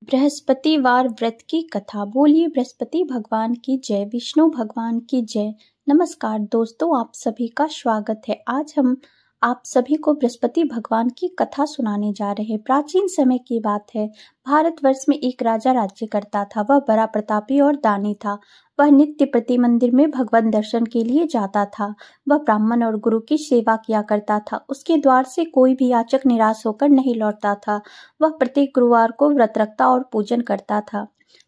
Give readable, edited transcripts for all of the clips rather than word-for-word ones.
बृहस्पतिवार व्रत की कथा। बोलिए बृहस्पति भगवान की जय, विष्णु भगवान की जय। नमस्कार दोस्तों, आप सभी का स्वागत है। आज हम आप सभी को बृहस्पति भगवान की कथा सुनाने जा रहे हैं। प्राचीन समय की बात है। भारतवर्ष में एक राजा राज्य करता था। वह बड़ा प्रतापी और दानी था। वह नित्य प्रति मंदिर में भगवान दर्शन के लिए जाता था। वह ब्राह्मण और गुरु की सेवा किया करता था। उसके द्वार से कोई भी याचक निराश होकर नहीं लौटता था। वह प्रत्येक गुरुवार को व्रत रखता और पूजन करता था।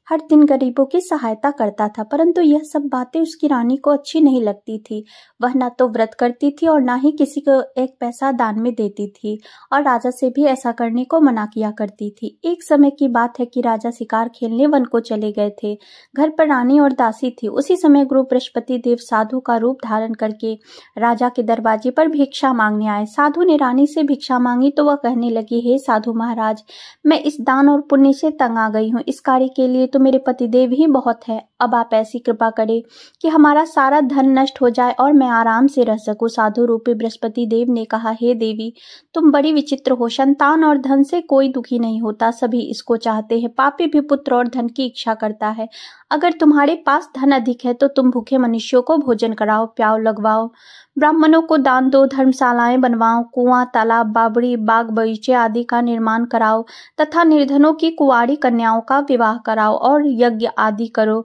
हर दिन गरीबों की सहायता करता था, परंतु यह सब बातें उसकी रानी को अच्छी नहीं लगती थी। वह न तो व्रत करती थी और न ही किसी को एक पैसा दान में देती थी, और राजा से भी ऐसा करने को मना किया करती थी। एक समय की बात है कि राजा शिकार खेलने वन को चले गए थे। घर पर रानी और दासी थी। उसी समय गुरु बृहस्पति देव साधु का रूप धारण करके राजा के दरवाजे पर भिक्षा मांगने आए। साधु ने रानी से भिक्षा मांगी तो वह कहने लगी, हे साधु महाराज, मैं इस दान और पुण्य से तंग आ गई हूँ। इस कार्य के लिए तो मेरे पतिदेव ही बहुत है। अब आप ऐसी कृपा करें कि हमारा सारा धन नष्ट हो जाए और मैं आराम से रह सकूं। साधु रूपी बृहस्पति देव ने कहा, हे देवी, तुम बड़ी विचित्र हो। संतान और धन से कोई दुखी नहीं होता, सभी इसको चाहते हैं। पापी भी पुत्र और धन की इच्छा करता है। अगर तुम्हारे पास धन अधिक है तो तुम भूखे मनुष्यों को भोजन कराओ, प्याव लगवाओ, ब्राह्मणों को दान दो, धर्मशालाएं बनवाओ, कुआं, तालाब, बावड़ी, बाग बगीचे आदि का निर्माण कराओ तथा निर्धनों की कुंवारी कन्याओं का विवाह कराओ और यज्ञ आदि करो।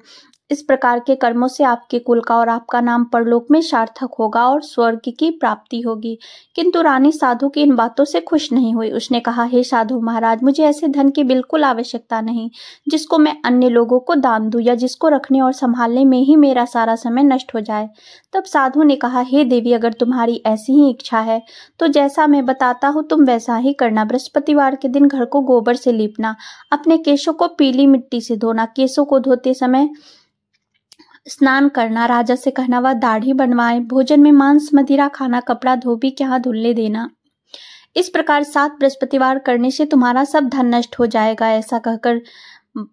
इस प्रकार के कर्मों से आपके कुल का और आपका नाम परलोक में सार्थक होगा और स्वर्ग की प्राप्ति होगी। किंतु रानी साधु की इन बातों से खुश नहीं हुई। उसने कहा, हे साधु महाराज, मुझे ऐसे धन की बिल्कुल आवश्यकता नहीं जिसको मैं अन्य लोगों को दान दूं या जिसको रखने और संभालने में ही मेरा सारा समय नष्ट हो जाए। तब साधु ने कहा, हे देवी, अगर तुम्हारी ऐसी ही इच्छा है तो जैसा मैं बताता हूँ तुम वैसा ही करना। बृहस्पतिवार के दिन घर को गोबर से लीपना, अपने केशों को पीली मिट्टी से धोना, केशों को धोते समय स्नान करना, राजा से कहना वह दाढ़ी बनवाए, भोजन में मांस मदिरा खाना, कपड़ा धोबी के हाथ धुलने देना। इस प्रकार 7 बृहस्पतिवार करने से तुम्हारा सब धन नष्ट हो जाएगा। ऐसा कहकर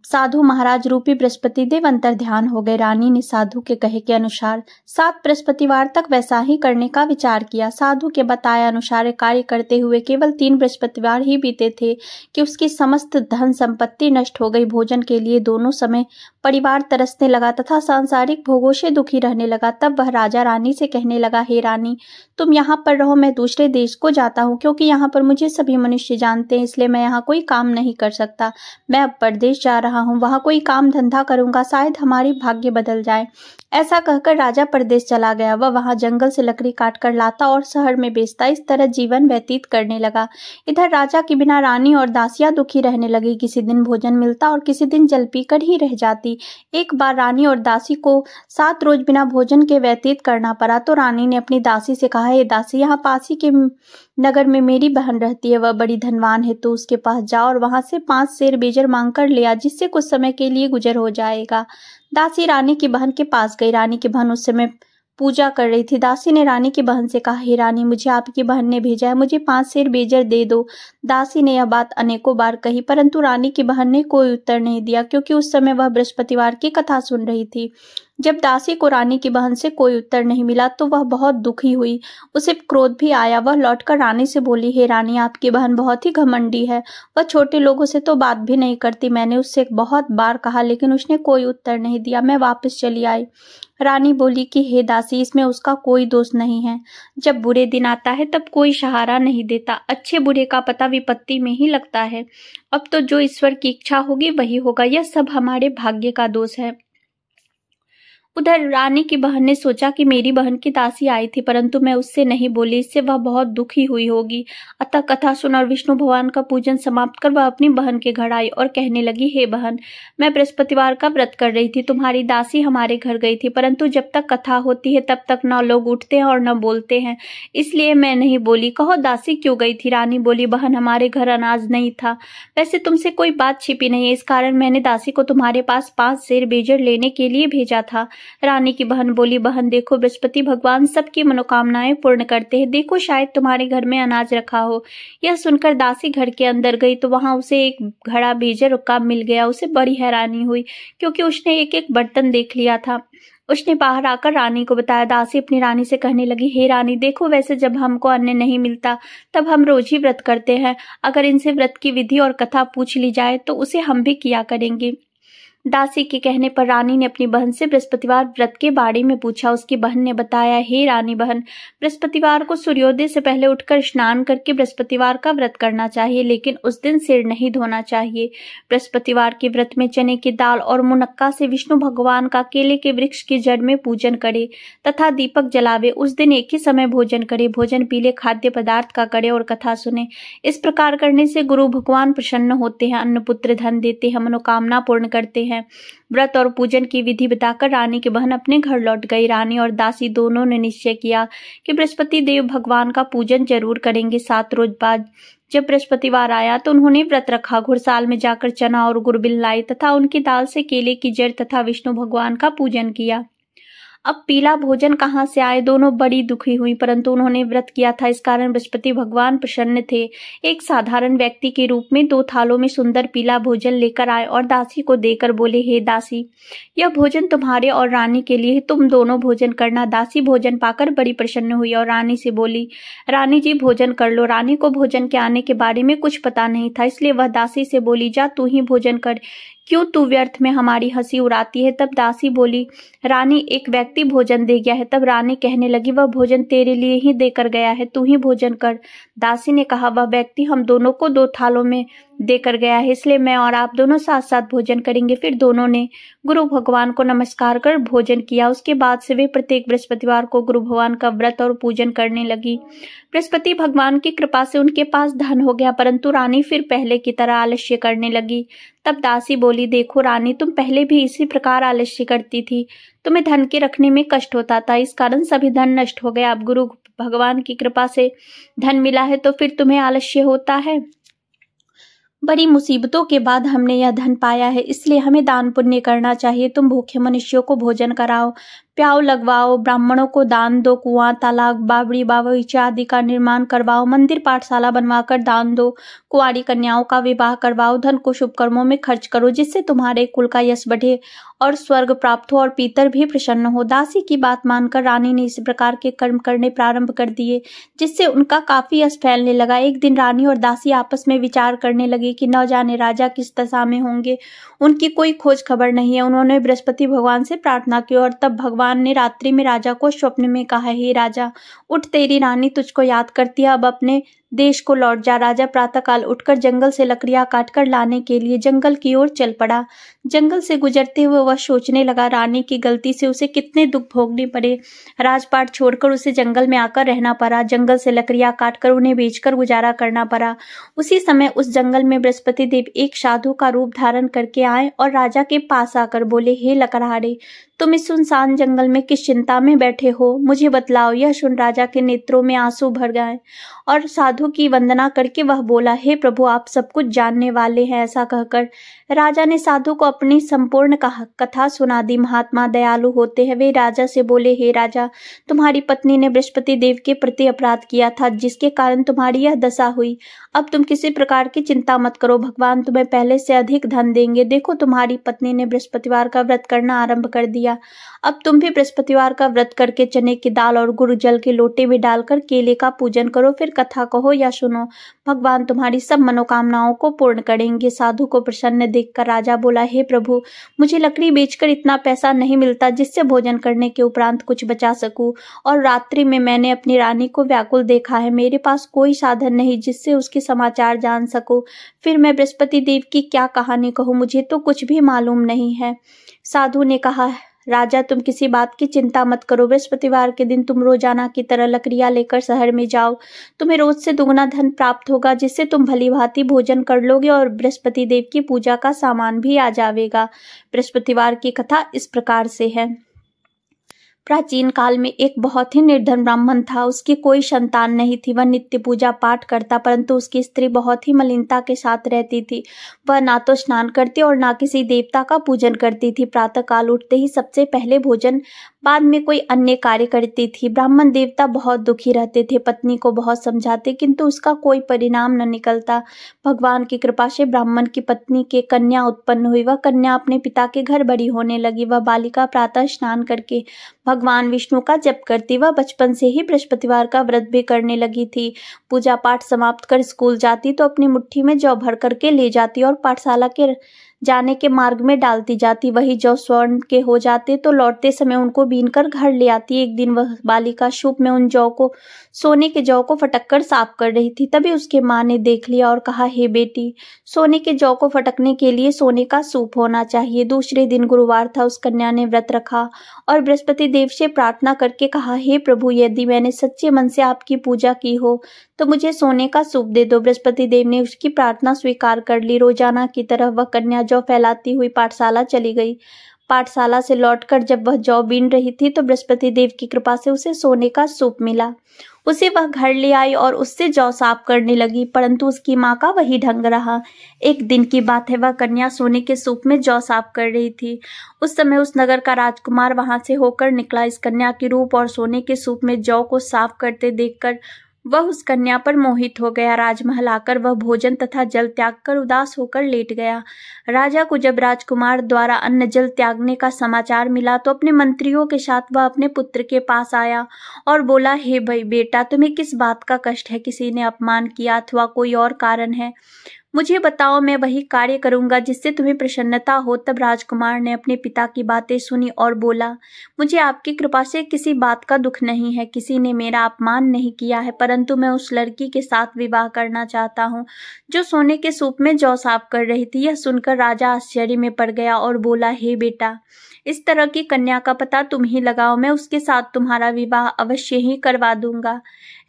साधु महाराज रूपी बृहस्पति देव अंतर ध्यान हो गए। रानी ने साधु के कहे के अनुसार 7 बृहस्पतिवार तक वैसा ही करने का विचार किया। साधु के बताए अनुसार कार्य करते हुए केवल 3 बृहस्पतिवार ही बीते थे कि उसकी समस्त धन संपत्ति नष्ट हो गई। भोजन के लिए दोनों समय परिवार तरसने लगा तथा सांसारिक भोगों से दुखी रहने लगा। तब वह राजा रानी से कहने लगा, हे रानी, तुम यहाँ पर रहो, मैं दूसरे देश को जाता हूँ, क्योंकि यहाँ पर मुझे सभी मनुष्य जानते हैं, इसलिए मैं यहाँ कोई काम नहीं कर सकता। मैं अब परदेश जा रहा हूँ, वहाँ कोई काम धंधा करूंगा, शायद हमारी भाग्य बदल जाए। ऐसा कहकर राजा परदेश चला गया। वह वहां जंगल से लकड़ी काट कर लाता और शहर में बेचता। इस तरह जीवन व्यतीत करने लगा। इधर राजा के बिना रानी और दासियां दुखी रहने लगी। किसी दिन भोजन मिलता और किसी दिन जल पीकर ही रह जाती। एक बार रानी और दासी को 7 रोज बिना भोजन के व्यतीत करना पड़ा तो रानी ने अपनी दासी से कहा, हे दासी, यहाँ पास ही के नगर में मेरी बहन रहती है, वह बड़ी धनवान है, तो उसके पास जाओ और वहां से 5 सेर बेजर मांग कर ले आ, जिससे कुछ समय के लिए गुजर हो जाएगा। दासी रानी की बहन के पास गई। रानी की बहन उस समय पूजा कर रही थी। दासी ने रानी की बहन से कहा, हे रानी, मुझे आपकी बहन ने भेजा है, मुझे 5 सेर बेजर दे दो। दासी ने यह बात अनेकों बार कही, परंतु रानी की बहन ने कोई उत्तर नहीं दिया, क्योंकि उस समय वह बृहस्पतिवार की कथा सुन रही थी। जब दासी को रानी की बहन से कोई उत्तर नहीं मिला तो वह बहुत दुखी हुई। उसे क्रोध भी आया। वह लौटकर रानी से बोली, हे रानी, आपकी बहन बहुत ही घमंडी है, वह छोटे लोगों से तो बात भी नहीं करती। मैंने उससे बहुत बार कहा लेकिन उसने कोई उत्तर नहीं दिया। मैं वापस चली आई। रानी बोली कि हे दासी, इसमें उसका कोई दोष नहीं है। जब बुरे दिन आता है तब कोई सहारा नहीं देता। अच्छे बुरे का पता विपत्ति में ही लगता है। अब तो जो ईश्वर की इच्छा होगी वही होगा। यह सब हमारे भाग्य का दोष है। उधर रानी की बहन ने सोचा कि मेरी बहन की दासी आई थी, परंतु मैं उससे नहीं बोली, इससे वह बहुत दुखी हुई होगी। अतः कथा सुन और विष्णु भगवान का पूजन समाप्त कर वह अपनी बहन के घर आई और कहने लगी, हे बहन, मैं बृहस्पतिवार का व्रत कर रही थी। तुम्हारी दासी हमारे घर गई थी, परंतु जब तक कथा होती है तब तक न लोग उठते हैं और न बोलते हैं, इसलिए मैं नहीं बोली। कहो दासी क्यों गई थी? रानी बोली, बहन, हमारे घर अनाज नहीं था। वैसे तुमसे कोई बात छिपी नहीं है, इस कारण मैंने दासी को तुम्हारे पास 5 सेर बेजर लेने के लिए भेजा था। रानी की बहन बोली, बहन देखो, बृहस्पति भगवान सबकी मनोकामनाएं पूर्ण करते हैं। देखो, शायद तुम्हारे घर में अनाज रखा हो। यह सुनकर दासी घर के अंदर गई तो वहां उसे एक घड़ा भेजा रुकाब मिल गया। उसे बड़ी हैरानी हुई क्योंकि उसने एक एक बर्तन देख लिया था। उसने बाहर आकर रानी को बताया। दासी अपनी रानी से कहने लगी, हे रानी देखो, वैसे जब हमको अन्न नहीं मिलता तब हम रोज ही व्रत करते हैं। अगर इनसे व्रत की विधि और कथा पूछ ली जाए तो उसे हम भी किया करेंगे। दासी के कहने पर रानी ने अपनी बहन से बृहस्पतिवार व्रत के बारे में पूछा। उसकी बहन ने बताया, हे रानी बहन, बृहस्पतिवार को सूर्योदय से पहले उठकर स्नान करके बृहस्पतिवार का व्रत करना चाहिए, लेकिन उस दिन सिर नहीं धोना चाहिए। बृहस्पतिवार के व्रत में चने की दाल और मुनक्का से विष्णु भगवान का केले के वृक्ष की जड़ में पूजन करे तथा दीपक जलावे। उस दिन एक ही समय भोजन करे, भोजन पीले, खाद्य पदार्थ का करे और कथा सुने। इस प्रकार करने से गुरु भगवान प्रसन्न होते हैं, अन्न पुत्र धन देते हैं, मनोकामना पूर्ण करते हैं। व्रत और पूजन की विधि बताकर रानी की बहन अपने घर लौट गई। रानी और दासी दोनों ने निश्चय किया कि बृहस्पति देव भगवान का पूजन जरूर करेंगे। 7 रोज बाद जब बृहस्पतिवार आया तो उन्होंने व्रत रखा। घुड़साल में जाकर चना और गुड़बिल लाई तथा उनकी दाल से केले की जड़ तथा विष्णु भगवान का पूजन किया। अब पीला भोजन कहाँ से आए? दोनों बड़ी दुखी हुई, परंतु उन्होंने व्रत किया था, इस कारण बृहस्पति भगवान प्रसन्न थे। एक साधारण व्यक्ति के रूप में 2 थालों में सुंदर पीला भोजन लेकर आए और दासी को देकर बोले, हे दासी, यह भोजन तुम्हारे और रानी के लिए, तुम दोनों भोजन करना। दासी भोजन पाकर बड़ी प्रसन्न हुई और रानी से बोली, रानी जी भोजन कर लो। रानी को भोजन के आने के बारे में कुछ पता नहीं था, इसलिए वह दासी से बोली, जा तू ही भोजन कर, क्यों तू व्यर्थ में हमारी हंसी उड़ाती है। तब दासी बोली, रानी, एक व्यक्ति भोजन दे गया है। तब रानी कहने लगी, वह भोजन तेरे लिए ही देकर गया है, तू ही भोजन कर। दासी ने कहा, वह व्यक्ति हम दोनों को 2 थालों में देकर गया है, इसलिए मैं और आप दोनों साथ साथ भोजन करेंगे। फिर दोनों ने गुरु भगवान को नमस्कार कर भोजन किया। उसके बाद से वे प्रत्येक बृहस्पतिवार को गुरु भगवान का व्रत और पूजन करने लगी। बृहस्पति भगवान की कृपा से उनके पास धन हो गया, परंतु रानी फिर पहले की तरह आलस्य करने लगी। तब दासी बोली, देखो रानी, तुम पहले भी इसी प्रकार आलस्य करती थी, तुम्हें धन के रखने में कष्ट होता था, इस कारण सभी धन नष्ट हो गया। अब गुरु भगवान की कृपा से धन मिला है तो फिर तुम्हें आलस्य होता है। बड़ी मुसीबतों के बाद हमने यह धन पाया है, इसलिए हमें दान पुण्य करना चाहिए। तुम भूखे मनुष्यों को भोजन कराओ, प्याऊ लगवाओ, ब्राह्मणों को दान दो, कुआं, तालाब, बावड़ी, बागीचा आदि का निर्माण करवाओ, मंदिर पाठशाला बनवाकर दान दो, कुंवारी कन्याओं का विवाह करवाओ, धन को शुभ कर्मों में खर्च करो, जिससे तुम्हारे कुल का यश बढ़े और स्वर्ग प्राप्त हो और पितर भी प्रसन्न हो। दासी की बात मानकर रानी ने इस प्रकार के कर्म करने प्रारंभ कर दिए, जिससे उनका काफी यश फैलने लगा। एक दिन रानी और दासी आपस में विचार करने लगे कि न जाने राजा किस दशा में होंगे, उनकी कोई खोज खबर नहीं है। उन्होंने बृहस्पति भगवान से प्रार्थना की और तब भगवान ने रात्रि में राजा को स्वप्न में कहा, हे राजा, उठ, तेरी रानी तुझको याद करती है, अब अपने देश को लौट जा। राजा प्रातःकाल उठकर जंगल से लकड़ियां काटकर लाने के लिए जंगल की ओर चल पड़ा। जंगल से गुजरते हुए वह सोचने लगा, रानी की गलती से उसे कितने दुख भोगने पड़े। राजपाट छोड़कर उसे जंगल में आकर रहना पड़ा, जंगल से लकड़ियां काटकर उन्हें बेचकर गुजारा करना पड़ा। उसी समय उस जंगल में बृहस्पति देव एक साधु का रूप धारण करके आए और राजा के पास आकर बोले, हे लकड़हारे, तुम इस सुनसान जंगल में किस चिंता में बैठे हो, मुझे बतलाओ। यह सुन राजा के नेत्रों में आंसू भर गए और साधु की वंदना करके वह बोला, हे प्रभु, आप सब कुछ जानने वाले हैं। ऐसा कहकर राजा ने साधु को अपनी संपूर्ण कथा सुना दी। महात्मा दयालु होते हैं। वे राजा से बोले, हे राजा, तुम्हारी पत्नी ने बृहस्पति देव के प्रति अपराध किया था, जिसके कारण तुम्हारी यह दशा हुई। अब तुम किसी प्रकार की चिंता मत करो, भगवान तुम्हें पहले से अधिक धन देंगे। देखो, तुम्हारी पत्नी ने बृहस्पतिवार का व्रत करना आरंभ कर दिया। अब तुम भी बृहस्पतिवार का व्रत करके चने की दाल और गुड़ जल के लोटे में डालकर केले का पूजन करो, फिर कथा कहो या सुनो, भगवान तुम्हारी सब मनोकामनाओं को पूर्ण करेंगे। साधु को प्रसन्न देखकर राजा बोला, हे प्रभु, मुझे लकड़ी बेचकर इतना पैसा नहीं मिलता जिससे भोजन करने के उपरांत कुछ बचा सकूं, और रात्रि में मैंने अपनी रानी को व्याकुल देखा है। मेरे पास कोई साधन नहीं जिससे उसके समाचार जान सकूं। फिर मैं बृहस्पति देव की क्या कहानी कहूं, मुझे तो कुछ भी मालूम नहीं है। साधु ने कहा, राजा, तुम किसी बात की चिंता मत करो। बृहस्पतिवार के दिन तुम रोजाना की तरह लकड़ियां लेकर शहर में जाओ। तुम्हें रोज से दुगना धन प्राप्त होगा, जिससे तुम भली भांति भोजन कर लोगे और बृहस्पति देव की पूजा का सामान भी आ जाएगा। बृहस्पतिवार की कथा इस प्रकार से है। प्राचीन काल में एक बहुत ही निर्धन ब्राह्मण था। उसकी कोई संतान नहीं थी। वह नित्य पूजा पाठ करता, परंतु उसकी स्त्री बहुत ही मलिनता के साथ रहती थी। वह ना तो स्नान करती और ना किसी देवता का पूजन करती थी। प्रातः काल उठते ही सबसे पहले भोजन, बाद में कोई अन्य कार्य करती थी। ब्राह्मण देवता बहुत दुखी रहते थे। पत्नी को बहुत समझाते, किंतु उसका कोई परिणाम न निकलता। भगवान की कृपा से ब्राह्मण की पत्नी के कन्या उत्पन्न हुई। वह कन्या अपने पिता के घर बड़ी होने लगी। वह बालिका प्रातः स्नान करके भगवान विष्णु का जप करती। वह बचपन से ही बृहस्पतिवार का व्रत भी करने लगी थी। पूजा पाठ समाप्त कर स्कूल जाती तो अपनी मुट्ठी में जौ भर करके ले जाती और पाठशाला के जाने के मार्ग में डालती जाती। वही जौ स्वर्ण के हो जाते तो लौटते समय उनको बीन कर घर ले आती। एक दिन वह बालिका सूप में उन जौ को, सोने के जौ को फटक कर साफ कर रही थी। तभी उसके माँ ने देख लिया और कहा, हे बेटी, सोने के जौ को फटकने के लिए सोने का सूप होना चाहिए। दूसरे दिन गुरुवार था। उस कन्या ने व्रत रखा और बृहस्पति देव से प्रार्थना करके कहा, हे प्रभु, यदि मैंने सच्चे मन से आपकी पूजा की हो तो मुझे सोने का सूप दे दो। बृहस्पति देव ने उसकी प्रार्थना स्वीकार कर ली। रोजाना की तरह वह कन्या जौ फैलाती हुई पाठशाला चली गई। पाठशाला से लौटकर जब वह जौ बीन रही थी तो बृहस्पति देव की कृपा से उसे सोने का सूप मिला। उसे वह घर ले आई और उससे जौ साफ करने लगी, परंतु उसकी माँ का वही ढंग रहा। एक दिन की बात है, वह कन्या सोने के सूप में जौ साफ कर रही थी। उस समय उस नगर का राजकुमार वहां से होकर निकला। इस कन्या के रूप और सोने के सूप में जौ को साफ करते देखकर वह उस कन्या पर मोहित हो गया। राजमहल आकर वह भोजन तथा जल त्याग कर उदास होकर लेट गया। राजा को जब राजकुमार द्वारा अन्न जल त्यागने का समाचार मिला तो अपने मंत्रियों के साथ वह अपने पुत्र के पास आया और बोला, हे भाई बेटा, तुम्हें किस बात का कष्ट है? किसी ने अपमान किया अथवा कोई और कारण है? मुझे बताओ, मैं वही कार्य करूंगा जिससे तुम्हें प्रसन्नता हो। तब राजकुमार ने अपने पिता की बातें सुनी और बोला, मुझे आपकी कृपा से किसी बात का दुख नहीं है। किसी ने मेरा अपमान नहीं किया है, परंतु मैं उस लड़की के साथ विवाह करना चाहता हूँ जो सोने के सूप में जौ साफ कर रही थी। यह सुनकर राजा आश्चर्य में पड़ गया और बोला, हे बेटा, इस तरह की कन्या का पता तुम ही लगाओ। मैं उसके साथ तुम्हारा विवाह अवश्य ही करवा दूंगा।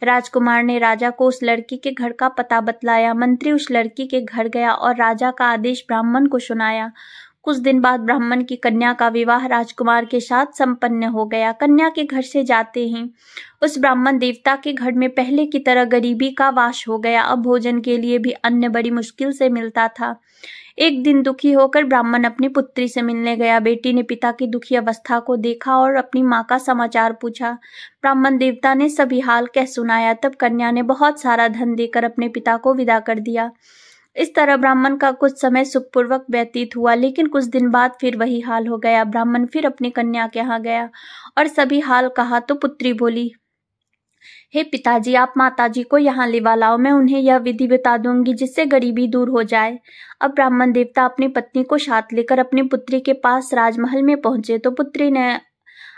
राजकुमार ने राजा को उस लड़की के घर का पता बतलाया। मंत्री उस लड़की के घर गया और राजा का आदेश ब्राह्मण को सुनाया। कुछ दिन बाद ब्राह्मण की कन्या का विवाह राजकुमार के साथ संपन्न हो गया। कन्या के घर से जाते ही उस ब्राह्मण देवता के घर में पहले की तरह गरीबी का वास हो गया। अब भोजन के लिए भी अन्न बड़ी मुश्किल से मिलता था। एक दिन दुखी होकर ब्राह्मण अपनी पुत्री से मिलने गया। बेटी ने पिता की दुखी अवस्था को देखा और अपनी माँ का समाचार पूछा। ब्राह्मण देवता ने सभी हाल कह सुनाया। तब कन्या ने बहुत सारा धन देकर अपने पिता को विदा कर दिया। इस तरह ब्राह्मण का कुछ समय सुखपूर्वक व्यतीत हुआ, लेकिन कुछ दिन बाद फिर वही हाल हो गया। ब्राह्मण फिर अपनी कन्या के यहाँ गया और सभी हाल कहा तो पुत्री बोली, हे पिताजी, आप माताजी को यहाँ लिवा लाओ। मैं उन्हें यह विधि बता दूंगी जिससे गरीबी दूर हो जाए। अब ब्राह्मण देवता अपनी पत्नी को साथ लेकर अपनी पुत्री के पास राजमहल में पहुंचे तो पुत्री ने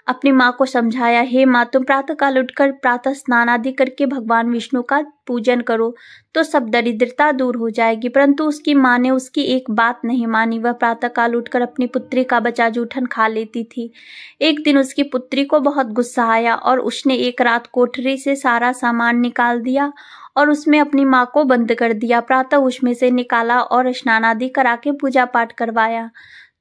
अपनी माँ को समझाया, हे माँ, तुम प्रातःकाल उठकर प्रातः स्नान आदि करके भगवान विष्णु का पूजन करो तो सब दरिद्रता दूर हो जाएगी। परंतु उसकी माँ ने उसकी एक बात नहीं मानी। वह प्रातःकाल उठकर अपनी पुत्री का बचा जूठन खा लेती थी। एक दिन उसकी पुत्री को बहुत गुस्सा आया और उसने एक रात कोठरी से सारा सामान निकाल दिया और उसमें अपनी माँ को बंद कर दिया। प्रातः उसमें से निकाला और स्नान आदि करा के पूजा पाठ करवाया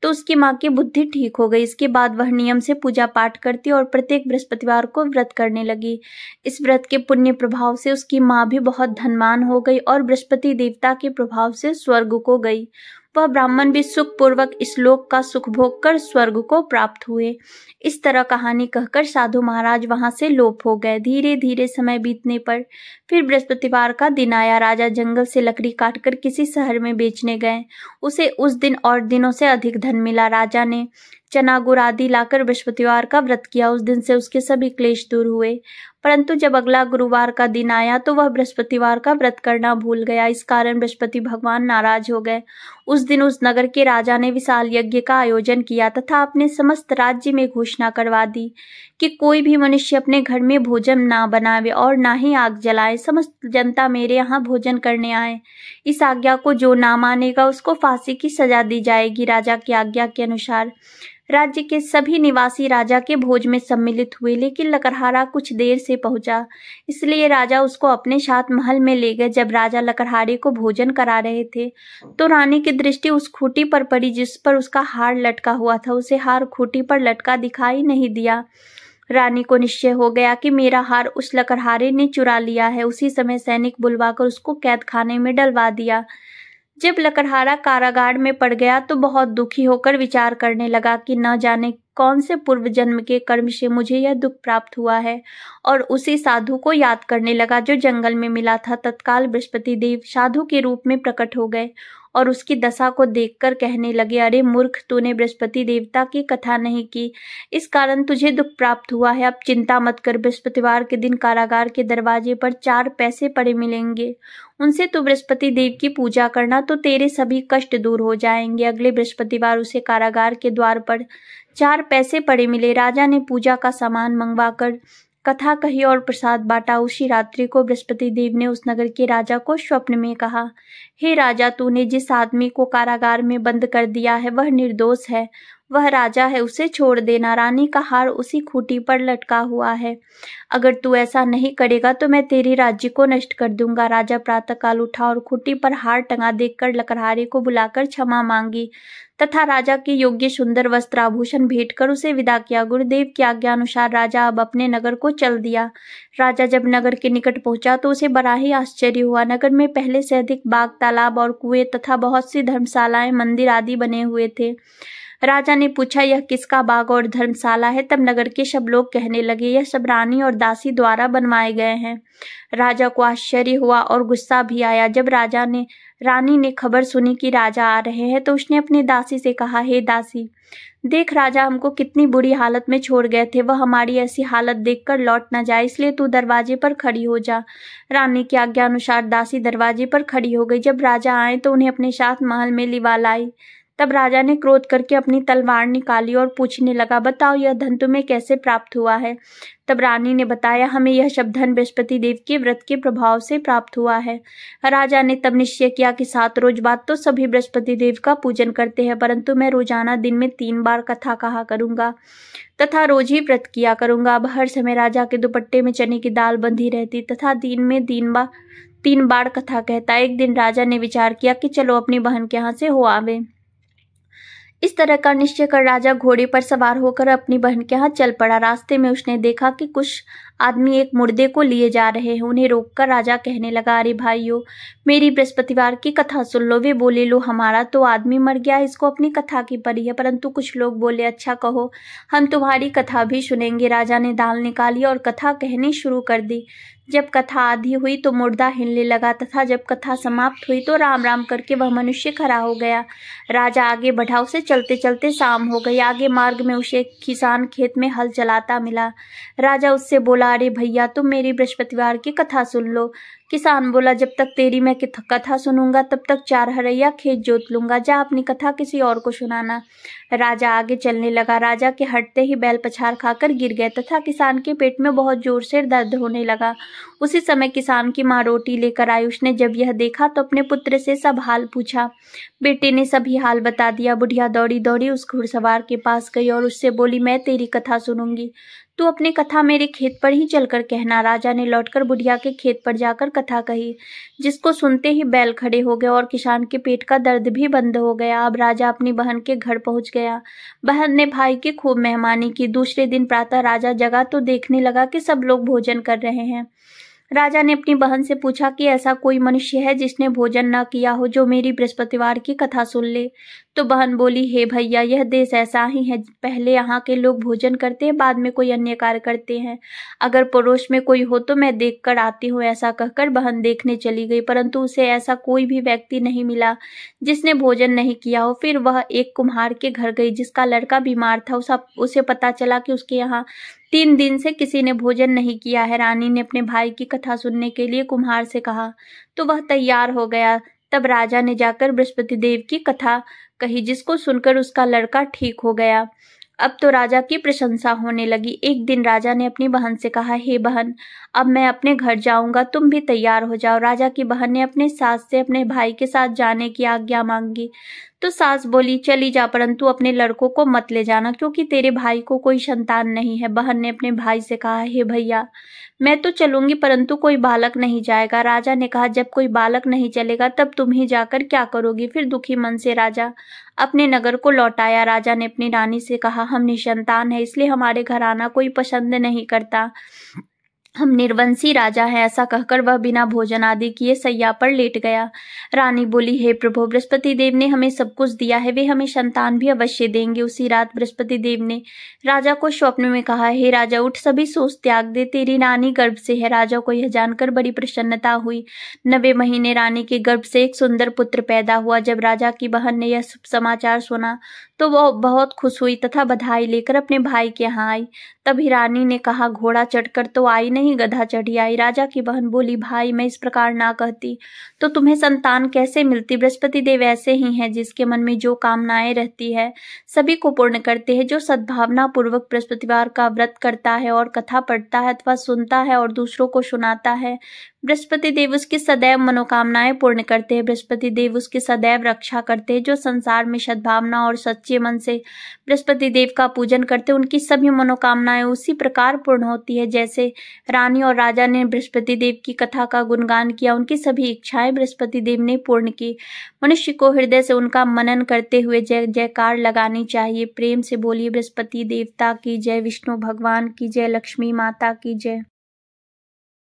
तो उसकी माँ की बुद्धि ठीक हो गई। इसके बाद वह नियम से पूजा पाठ करती और प्रत्येक बृहस्पतिवार को व्रत करने लगी। इस व्रत के पुण्य प्रभाव से उसकी माँ भी बहुत धनवान हो गई और बृहस्पति देवता के प्रभाव से स्वर्ग को गई। वह ब्राह्मण भी सुखपूर्वक इस लोक का सुख भोग कर स्वर्ग को प्राप्त हुए। इस तरह कहानी कहकर साधु महाराज वहां से लोप हो गए। धीरे धीरे समय बीतने पर फिर बृहस्पतिवार का दिन आया। राजा जंगल से लकड़ी काटकर किसी शहर में बेचने गए। उसे उस दिन और दिनों से अधिक धन मिला। राजा ने चना गुड़ आदि लाकर बृहस्पतिवार का व्रत किया। उस दिन से उसके सभी क्लेश दूर हुए। परंतु जब अगला गुरुवार का दिन आया तो वह बृहस्पतिवार का व्रत करना भूल गया। इस कारण बृहस्पति भगवान नाराज हो गए। उस दिन उस नगर के राजा ने विशाल यज्ञ का आयोजन किया तथा अपने समस्त राज्य में घोषणा करवा दी कि कोई भी मनुष्य अपने घर में भोजन ना बनावे और ना ही आग जलाए। समस्त जनता मेरे यहाँ भोजन करने आए। इस आज्ञा को जो ना मानेगा उसको फांसी की सजा दी जाएगी। राजा की आज्ञा के अनुसार राज्य के सभी निवासी राजा के भोज में सम्मिलित हुए, लेकिन लकड़हारा कुछ देर से पहुंचा, इसलिए राजा उसको अपने साथ महल में ले गए। जब राजा लकड़हारे को भोजन करा रहे थे तो रानी की दृष्टि उस खूंटी पर पड़ी जिस पर उसका हार लटका हुआ था। उसे हार खूंटी पर लटका दिखाई नहीं दिया। रानी को निश्चय हो गया कि मेरा हार उस लकड़हारे ने चुरा लिया है। उसी समय सैनिक बुलवाकर उसको कैद खाने में डलवा दिया। जब लकड़हारा कारागार में पड़ गया तो बहुत दुखी होकर विचार करने लगा कि न जाने कौन से पूर्व जन्म के कर्म से मुझे यह दुख प्राप्त हुआ है, और उसी साधु को याद करने लगा जो जंगल में मिला था। तत्काल बृहस्पति देव साधु के रूप में प्रकट हो गए और उसकी दशा को देखकर कहने लगे, अरे मूर्ख, तूने बृहस्पति देवता की कथा नहीं की, इस कारण तुझे दुख प्राप्त हुआ है। अब चिंता मत कर, बृहस्पतिवार के दिन कारागार के दरवाजे पर 4 पैसे पड़े मिलेंगे, उनसे तू बृहस्पति देव की पूजा करना तो तेरे सभी कष्ट दूर हो जाएंगे। अगले बृहस्पतिवार उसे कारागार के द्वार पर 4 पैसे पड़े मिले। राजा ने पूजा का सामान मंगवाकर कथा कही और प्रसाद बांटा। उसी रात्रि को बृहस्पति देव ने उस नगर के राजा को स्वप्न में कहा, हे राजा, तूने जिस आदमी को कारागार में बंद कर दिया है वह निर्दोष है, वह राजा है, उसे छोड़ देना। रानी का हार उसी खूंटी पर लटका हुआ है। अगर तू ऐसा नहीं करेगा तो मैं तेरे राज्य को नष्ट कर दूंगा। राजा प्रातःकाल उठा और खूंटी पर हार टंगा देखकर लकड़हारे को बुलाकर क्षमा मांगी तथा राजा के योग्य सुंदर वस्त्र आभूषण भेंट कर उसे विदा किया। गुरुदेव की आज्ञा अनुसार राजा अब अपने नगर को चल दिया। राजा जब नगर के निकट पहुंचा तो उसे बड़ा ही आश्चर्य हुआ। नगर में पहले से अधिक बाग, तालाब और कुएं तथा बहुत सी धर्मशालाएं, मंदिर आदि बने हुए थे। राजा ने पूछा, यह किसका बाग और धर्मशाला है? तब नगर के सब लोग कहने लगे, यह सब रानी और दासी द्वारा बनवाए गए हैं। राजा को आश्चर्य हुआ और गुस्सा भी आया। जब रानी ने खबर सुनी कि राजा आ रहे हैं तो उसने अपनी दासी से कहा, हे दासी, देख राजा हमको कितनी बुरी हालत में छोड़ गए थे, वह हमारी ऐसी हालत देखकर लौट न जाए, इसलिए तू दरवाजे पर खड़ी हो जा। रानी की आज्ञा अनुसार दासी दरवाजे पर खड़ी हो गई। जब राजा आए तो उन्हें अपने साथ महल में लिवा लाई। तब राजा ने क्रोध करके अपनी तलवार निकाली और पूछने लगा, बताओ यह धन तुम्हें कैसे प्राप्त हुआ है? तब रानी ने बताया, हमें यह सब धन बृहस्पति देव के व्रत के प्रभाव से प्राप्त हुआ है। राजा ने तब निश्चय किया कि 7 रोज बाद तो सभी बृहस्पति देव का पूजन करते हैं, परंतु मैं रोजाना दिन में 3 बार कथा कहा करूंगा तथा रोज ही व्रत किया करूंगा। अब हर समय राजा के दुपट्टे में चने की दाल बंधी रहती तथा दिन में 3 बार कथा कहता। एक दिन राजा ने विचार किया कि चलो अपनी बहन के यहाँ से हो आवे। इस तरह का निश्चय कर राजा घोड़े पर सवार होकर अपनी बहन के यहाँ चल पड़ा। रास्ते में उसने देखा कि कुछ आदमी एक मुर्दे को लिए जा रहे हैं। उन्हें रोककर राजा कहने लगा, अरे भाइयों, मेरी बृहस्पतिवार की कथा सुन लो। वे बोले, लो, हमारा तो आदमी मर गया, इसको अपनी कथा की पड़ी है। परंतु कुछ लोग बोले, अच्छा कहो, हम तुम्हारी कथा भी सुनेंगे। राजा ने दाल निकाली और कथा कहनी शुरू कर दी। जब कथा आधी हुई तो मुर्दा हिलने लगा तथा जब कथा समाप्त हुई तो राम राम करके वह मनुष्य खड़ा हो गया। राजा आगे बढ़ा। उसे चलते चलते शाम हो गई। आगे मार्ग में उसे एक किसान खेत में हल चलाता मिला। राजा उससे बोला, अरे भैया, तुम मेरी बृहस्पतिवार की कथा सुन लो। किसान बोला, जब तक तेरी मैं कथा सुनूंगा तब तक 4 हरैया खेत जोत लूंगा, जा अपनी कथा किसी और को सुनाना। राजा आगे चलने लगा। राजा के हटते ही बैल पछाड़ खाकर गिर गए तथा किसान के पेट में बहुत जोर से दर्द होने लगा। उसी समय किसान की माँ रोटी लेकर आई। उसने जब यह देखा तो अपने पुत्र से सब हाल पूछा। बेटे ने सभी हाल बता दिया। बुढ़िया दौड़ी दौड़ी उस घुड़सवार के पास गई और उससे बोली, मैं तेरी कथा सुनूंगी, तू अपनी कथा मेरे खेत पर ही चलकर कहना। राजा ने लौटकर बुढ़िया के खेत पर जाकर कथा कही, जिसको सुनते ही बैल खड़े हो गए और किसान के पेट का दर्द भी बंद हो गया। अब राजा अपनी बहन के घर पहुंच गया। बहन ने भाई की खूब मेहमानी की। दूसरे दिन प्रातः राजा जगा तो देखने लगा कि सब लोग भोजन कर रहे हैं। राजा ने अपनी बहन से पूछा कि ऐसा कोई मनुष्य है जिसने भोजन न किया हो, जो मेरी बृहस्पतिवार की कथा सुन ले। तो बहन बोली, हे भैया, यह देश ऐसा ही है, पहले यहाँ के लोग भोजन करते हैं, बाद में कोई अन्य कार्य करते हैं। अगर पड़ोस में कोई हो तो मैं देख कर आती हूँ। ऐसा कहकर बहन देखने चली गई, परंतु उसे ऐसा कोई भी व्यक्ति नहीं मिला जिसने भोजन नहीं किया हो। फिर वह एक कुम्हार के घर गई जिसका लड़का बीमार था। उसे पता चला कि उसके यहाँ 3 दिन से किसी ने भोजन नहीं किया है। रानी ने अपने भाई की कथा सुनने के लिए कुम्हार से कहा तो वह तैयार हो गया। तब राजा ने जाकर बृहस्पति देव की कथा कही, जिसको सुनकर उसका लड़का ठीक हो गया। अब तो राजा की प्रशंसा होने लगी। एक दिन राजा ने अपनी बहन से कहा, हे बहन, अब मैं अपने घर जाऊंगा, तुम भी तैयार हो जाओ। राजा की बहन ने अपने सास से अपने भाई के साथ जाने की आज्ञा मांगी तो सास बोली, चली जा, परंतु अपने लड़कों को मत ले जाना, क्योंकि तेरे भाई को कोई संतान नहीं है। बहन ने अपने भाई से कहा, हे भैया, मैं तो चलूंगी, परंतु कोई बालक नहीं जाएगा। राजा ने कहा, जब कोई बालक नहीं चलेगा तब तुम ही जाकर क्या करोगी? फिर दुखी मन से राजा अपने नगर को लौट आया। राजा ने अपनी रानी से कहा, हम निसंतान हैं, इसलिए हमारे घर आना कोई पसंद नहीं करता। हम निर्वंशी राजा हैं। ऐसा कहकर वह बिना भोजन आदि किए सैया पर लेट गया। रानी बोली, हे प्रभु, बृहस्पति देव ने हमें सब कुछ दिया है, वे हमें संतान भी अवश्य देंगे। उसी रात बृहस्पति देव ने राजा को स्वप्न में कहा, हे राजा, उठ, सभी सोच त्याग दे, तेरी रानी गर्भ से है। राजा को यह जानकर बड़ी प्रसन्नता हुई। 9वें महीने रानी के गर्भ से एक सुंदर पुत्र पैदा हुआ। जब राजा की बहन ने यह समाचार सुना तो वह बहुत खुश हुई तथा बधाई लेकर अपने भाई के यहाँ आई। तभी रानी ने कहा, घोड़ा चढ़कर तो आई नहीं, गधा चढ़ी आई। राजा की बहन बोली, भाई, मैं इस प्रकार ना कहती तो तुम्हें संतान कैसे मिलती। बृहस्पति देव ऐसे ही हैं, जिसके मन में जो कामनाएं रहती है सभी को पूर्ण करते हैं। जो सद्भावना पूर्वक बृहस्पतिवार का व्रत करता है और कथा पढ़ता है अथवा सुनता है और दूसरों को सुनाता है, बृहस्पति देव उसकी सदैव मनोकामनाएं पूर्ण करते हैं। बृहस्पति देव उसकी सदैव रक्षा करते हैं। जो संसार में सद्भावना और सच्चे मन से बृहस्पति देव का पूजन करते हैं, उनकी सभी मनोकामनाएं उसी प्रकार पूर्ण होती है जैसे रानी और राजा ने बृहस्पति देव की कथा का गुणगान किया। उनकी सभी इच्छाएं बृहस्पति देव ने पूर्ण की। मनुष्य को हृदय से उनका मनन करते हुए जय जयकार लगानी चाहिए। प्रेम से बोलिए, बृहस्पति देवता की जय, विष्णु भगवान की जय, लक्ष्मी माता की जय।